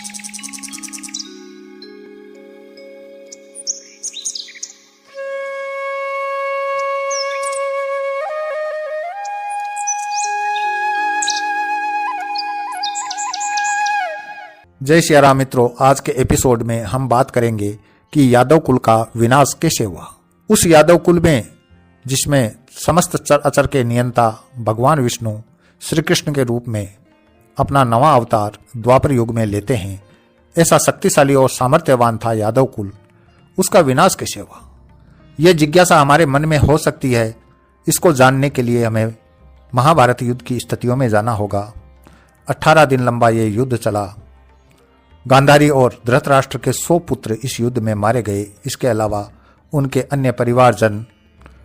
जय श्री राम मित्रों, आज के एपिसोड में हम बात करेंगे कि यादव कुल का विनाश कैसे हुआ। उस यादव कुल में जिसमें समस्त चर अचर के नियंता भगवान विष्णु श्री कृष्ण के रूप में अपना नवा अवतार द्वापर युग में लेते हैं, ऐसा शक्तिशाली और सामर्थ्यवान था यादव कुल। उसका विनाश कैसे हुआ, यह जिज्ञासा हमारे मन में हो सकती है। इसको जानने के लिए हमें महाभारत युद्ध की स्थितियों में जाना होगा। 18 दिन लंबा ये युद्ध चला। गांधारी और धृतराष्ट्र के 100 पुत्र इस युद्ध में मारे गए। इसके अलावा उनके अन्य परिवारजन,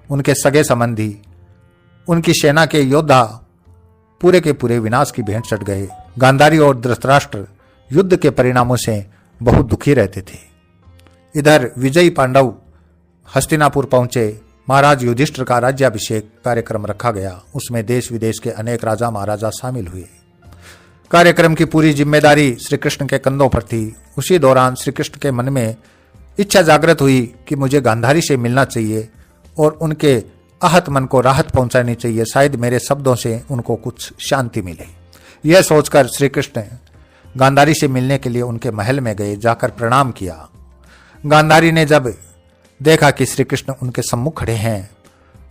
उनके सगे संबंधी, उनकी सेना के योद्धा पूरे के पूरे विनाश की भेंट चढ़ गए। गांधारी और धृतराष्ट्र युद्ध के परिणामों से बहुत दुखी रहते थे। इधर विजयी पांडव हस्तिनापुर पहुंचे। महाराज युधिष्ठिर का राज्याभिषेक कार्यक्रम रखा गया। उसमें देश विदेश के अनेक राजा महाराजा शामिल हुए। कार्यक्रम की पूरी जिम्मेदारी श्री कृष्ण के कंधों पर थी। उसी दौरान श्री कृष्ण के मन में इच्छा जागृत हुई कि मुझे गांधारी से मिलना चाहिए और उनके आहत मन को राहत पहुंचानी चाहिए। शायद मेरे शब्दों से उनको कुछ शांति मिले। यह सोचकर श्री कृष्ण गांधारी से मिलने के लिए उनके महल में गए। जाकर प्रणाम किया। गांधारी ने जब देखा कि श्री कृष्ण उनके सम्मुख खड़े हैं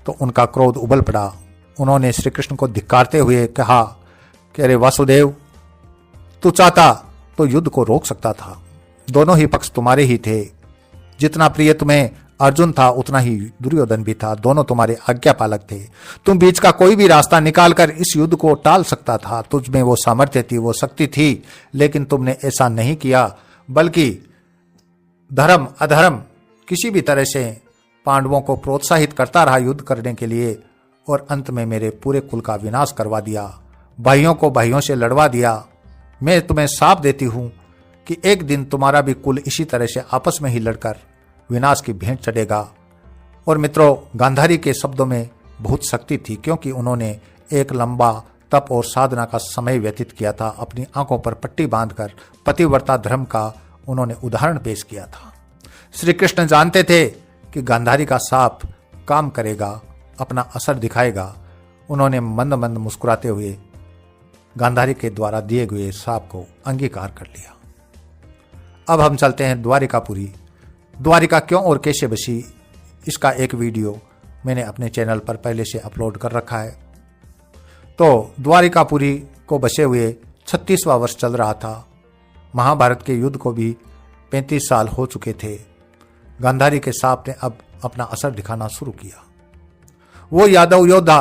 तो उनका क्रोध उबल पड़ा। उन्होंने श्री कृष्ण को धिक्कारते हुए कहा कि अरे वासुदेव, तू चाहता तो युद्ध को रोक सकता था। दोनों ही पक्ष तुम्हारे ही थे। जितना प्रिय तुम्हें अर्जुन था उतना ही दुर्योधन भी था। दोनों तुम्हारे आज्ञा पालक थे। तुम बीच का कोई भी रास्ता निकालकर इस युद्ध को टाल सकता था। तुझ में वो सामर्थ्य थी, वो शक्ति थी, लेकिन तुमने ऐसा नहीं किया, बल्कि धर्म अधर्म किसी भी तरह से पांडवों को प्रोत्साहित करता रहा युद्ध करने के लिए, और अंत में मेरे पूरे कुल का विनाश करवा दिया। भाइयों को भाइयों से लड़वा दिया। मैं तुम्हें साफ देती हूं कि एक दिन तुम्हारा भी कुल इसी तरह से आपस में ही लड़कर विनाश की भेंट चढ़ेगा। और मित्रों, गांधारी के शब्दों में बहुत शक्ति थी, क्योंकि उन्होंने एक लंबा तप और साधना का समय व्यतीत किया था। अपनी आंखों पर पट्टी बांधकर पतिव्रता धर्म का उन्होंने उदाहरण पेश किया था। श्री कृष्ण जानते थे कि गांधारी का शाप काम करेगा, अपना असर दिखाएगा। उन्होंने मंद मंद मुस्कुराते हुए गांधारी के द्वारा दिए गए शाप को अंगीकार कर लिया। अब हम चलते हैं द्वारिकापुरी। द्वारिका क्यों और कैसे बसी, इसका एक वीडियो मैंने अपने चैनल पर पहले से अपलोड कर रखा है। तो द्वारिकापुरी को बसे हुए 36वां वर्ष चल रहा था। महाभारत के युद्ध को भी 35 साल हो चुके थे। गांधारी के शाप ने अब अपना असर दिखाना शुरू किया। वो यादव योद्धा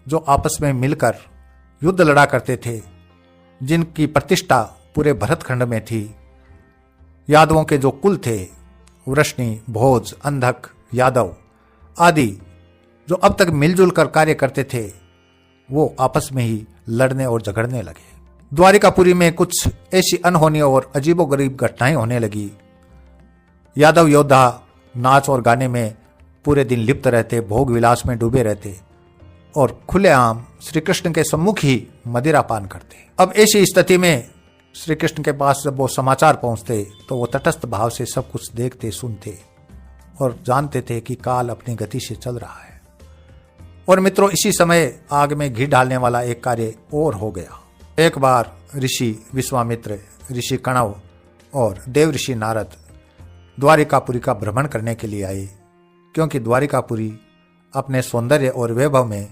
जो आपस में मिलकर युद्ध लड़ा करते थे, जिनकी प्रतिष्ठा पूरे भरतखंड में थी, यादवों के जो कुल थे, वृष्णि, भोज, अंधक, यादव आदि, जो अब तक मिलजुल कर कार्य करते थे, वो आपस में ही लड़ने और झगड़ने लगे। द्वारिकापुरी में कुछ ऐसी अनहोनी और अजीबोगरीब घटनाएं होने लगी। यादव योद्धा नाच और गाने में पूरे दिन लिप्त रहते, भोग विलास में डूबे रहते और खुलेआम श्री कृष्ण के सम्मुख ही मदिरा पान करते। अब ऐसी स्थिति में श्री कृष्ण के पास जब वो समाचार पहुंचते तो वो तटस्थ भाव से सब कुछ देखते, सुनते और जानते थे कि काल अपनी गति से चल रहा है। और मित्रों, इसी समय आग में घी डालने वाला एक कार्य और हो गया। एक बार ऋषि विश्वामित्र, ऋषि कणव और देव ऋषि नारद द्वारिकापुरी का भ्रमण करने के लिए आए, क्योंकि द्वारिकापुरी अपने सौंदर्य और वैभव में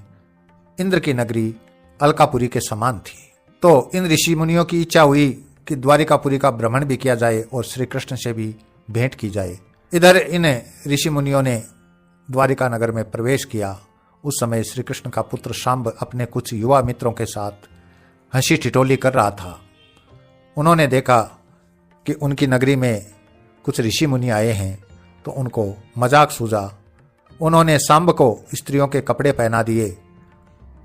इंद्र की नगरी अलकापुरी के समान थी। तो इन ऋषि मुनियों की इच्छा हुई कि द्वारिकापुरी का भ्रमण भी किया जाए और श्री कृष्ण से भी भेंट की जाए। इधर इन ऋषि मुनियों ने द्वारिका नगर में प्रवेश किया। उस समय श्री कृष्ण का पुत्र शांब अपने कुछ युवा मित्रों के साथ हंसी ठिठोली कर रहा था। उन्होंने देखा कि उनकी नगरी में कुछ ऋषि मुनि आए हैं, तो उनको मजाक सूझा। उन्होंने शांब को स्त्रियों के कपड़े पहना दिए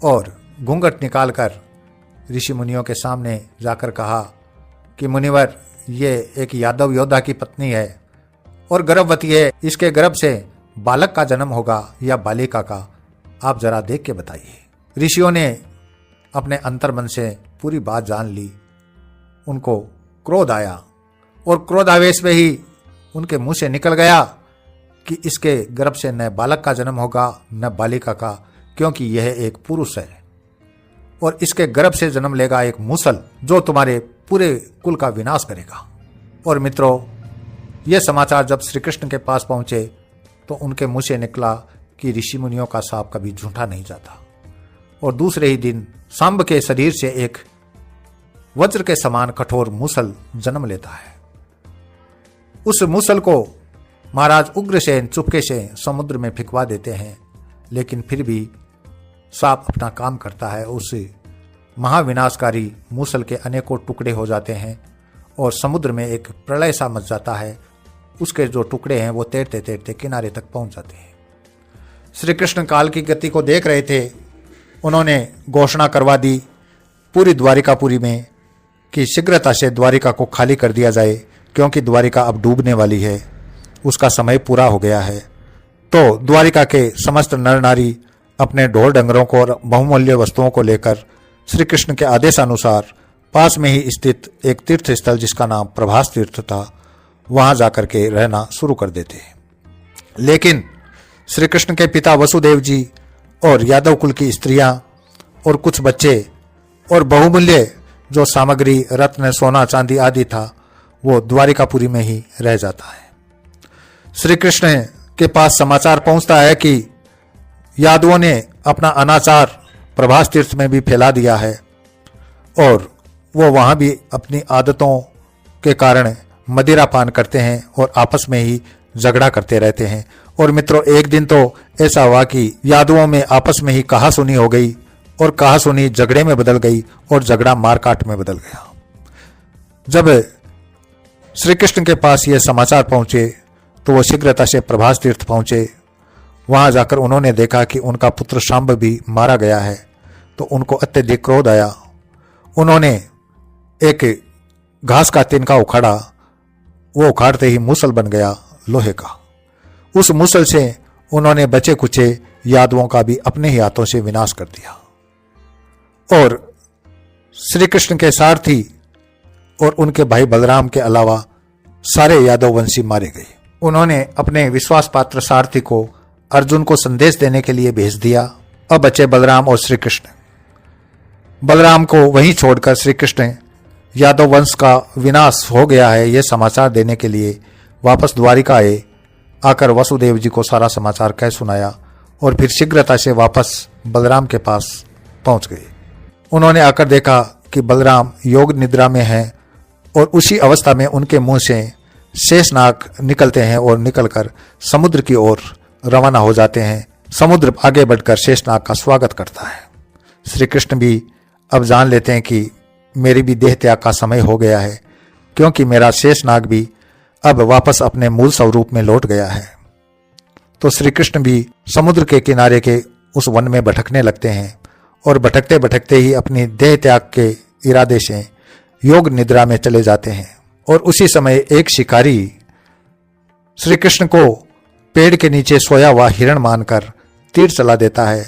और घूंघट निकालकर ऋषि मुनियों के सामने जाकर कहा कि मुनिवर, ये एक यादव योद्धा की पत्नी है और गर्भवती है। इसके गर्भ से बालक का जन्म होगा या बालिका का, आप जरा देख के बताइए। ऋषियों ने अपने अंतर्मन से पूरी बात जान ली। उनको क्रोध आया और क्रोधावेश में ही उनके मुंह से निकल गया कि इसके गर्भ से न बालक का जन्म होगा न बालिका का, क्योंकि यह एक पुरुष है और इसके गर्भ से जन्म लेगा एक मूसल जो तुम्हारे पूरे कुल का विनाश करेगा। और मित्रों, यह समाचार जब श्री कृष्ण के पास पहुंचे तो उनके मुंह से निकला कि ऋषि मुनियों का शाप कभी झूठा नहीं जाता। और दूसरे ही दिन सांब के शरीर से एक वज्र के समान कठोर मूसल जन्म लेता है। उस मूसल को महाराज उग्रसेन चुपके से समुद्र में फेंकवा देते हैं, लेकिन फिर भी सांप अपना काम करता है। उस महाविनाशकारी मूसल के अनेकों टुकड़े हो जाते हैं और समुद्र में एक प्रलय सा मच जाता है। उसके जो टुकड़े हैं वो तैरते तैरते किनारे तक पहुंच जाते हैं। श्री कृष्ण काल की गति को देख रहे थे। उन्होंने घोषणा करवा दी पूरी द्वारिकापुरी में कि शीघ्रता से द्वारिका को खाली कर दिया जाए, क्योंकि द्वारिका अब डूबने वाली है, उसका समय पूरा हो गया है। तो द्वारिका के समस्त नर नारी अपने ढोल डंगरों को और बहुमूल्य वस्तुओं को लेकर श्री कृष्ण के आदेशानुसार पास में ही स्थित एक तीर्थ स्थल जिसका नाम प्रभास तीर्थ था, वहां जाकर के रहना शुरू कर देते। लेकिन श्री कृष्ण के पिता वसुदेव जी और यादव कुल की स्त्रियां और कुछ बच्चे और बहुमूल्य जो सामग्री रत्न सोना चांदी आदि था वो द्वारिकापुरी में ही रह जाता है। श्री कृष्ण के पास समाचार पहुंचता है कि यादवों ने अपना अनाचार प्रभास तीर्थ में भी फैला दिया है और वो वहां भी अपनी आदतों के कारण मदिरा पान करते हैं और आपस में ही झगड़ा करते रहते हैं। और मित्रों, एक दिन तो ऐसा हुआ कि यादवों में आपस में ही कहासुनी हो गई और कहासुनी झगड़े में बदल गई और झगड़ा मारकाट में बदल गया। जब श्री कृष्ण के पास ये समाचार पहुंचे तो वो शीघ्रता से प्रभास तीर्थ पहुंचे। वहां जाकर उन्होंने देखा कि उनका पुत्र शांब भी मारा गया है, तो उनको अत्यधिक क्रोध आया। उन्होंने एक घास का तिनका उखाड़ा, वो उखाड़ते ही मूसल बन गया लोहे का। उस मूसल से उन्होंने बचे कुचे यादवों का भी अपने ही हाथों से विनाश कर दिया और श्री कृष्ण के सारथी और उनके भाई बलराम के अलावा सारे यादव वंशी मारे गए। उन्होंने अपने विश्वास पात्र सारथी को अर्जुन को संदेश देने के लिए भेज दिया। अब बचे बलराम और श्री कृष्ण। बलराम को वहीं छोड़कर श्री कृष्ण यादव वंश का विनाश हो गया है यह समाचार देने के लिए वापस द्वारिका आए। आकर वसुदेव जी को सारा समाचार कह सुनाया और फिर शीघ्रता से वापस बलराम के पास पहुंच गए। उन्होंने आकर देखा कि बलराम योग निद्रा में हैं और उसी अवस्था में उनके मुंह से शेषनाग निकलते हैं और निकलकर समुद्र की ओर रवाना हो जाते हैं। समुद्र आगे बढ़कर शेषनाग का स्वागत करता है। श्री कृष्ण भी अब जान लेते हैं कि मेरी भी देह त्याग का समय हो गया है, क्योंकि मेरा शेषनाग भी अब वापस अपने मूल स्वरूप में लौट गया है। तो श्री कृष्ण भी समुद्र के किनारे के उस वन में भटकने लगते हैं और भटकते भटकते ही अपनी देह त्याग के इरादे से योग निद्रा में चले जाते हैं। और उसी समय एक शिकारी श्री कृष्ण को पेड़ के नीचे सोया हुआ हिरण मानकर तीर चला देता है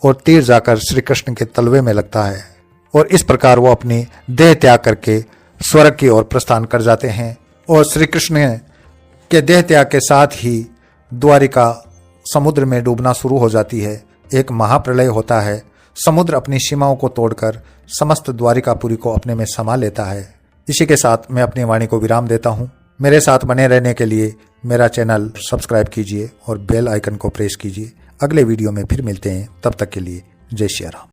और तीर जाकर श्री कृष्ण के तलवे में लगता है और इस प्रकार वो अपनी देह त्याग करके स्वर्ग की ओर प्रस्थान कर जाते हैं। और श्री कृष्ण के देह त्याग के साथ ही द्वारिका समुद्र में डूबना शुरू हो जाती है। एक महाप्रलय होता है। समुद्र अपनी सीमाओं को तोड़कर समस्त द्वारिकापुरी को अपने में समा लेता है। इसी के साथ मैं अपनी वाणी को विराम देता हूँ। मेरे साथ बने रहने के लिए मेरा चैनल सब्सक्राइब कीजिए और बेल आइकन को प्रेस कीजिए। अगले वीडियो में फिर मिलते हैं, तब तक के लिए जय श्री राम।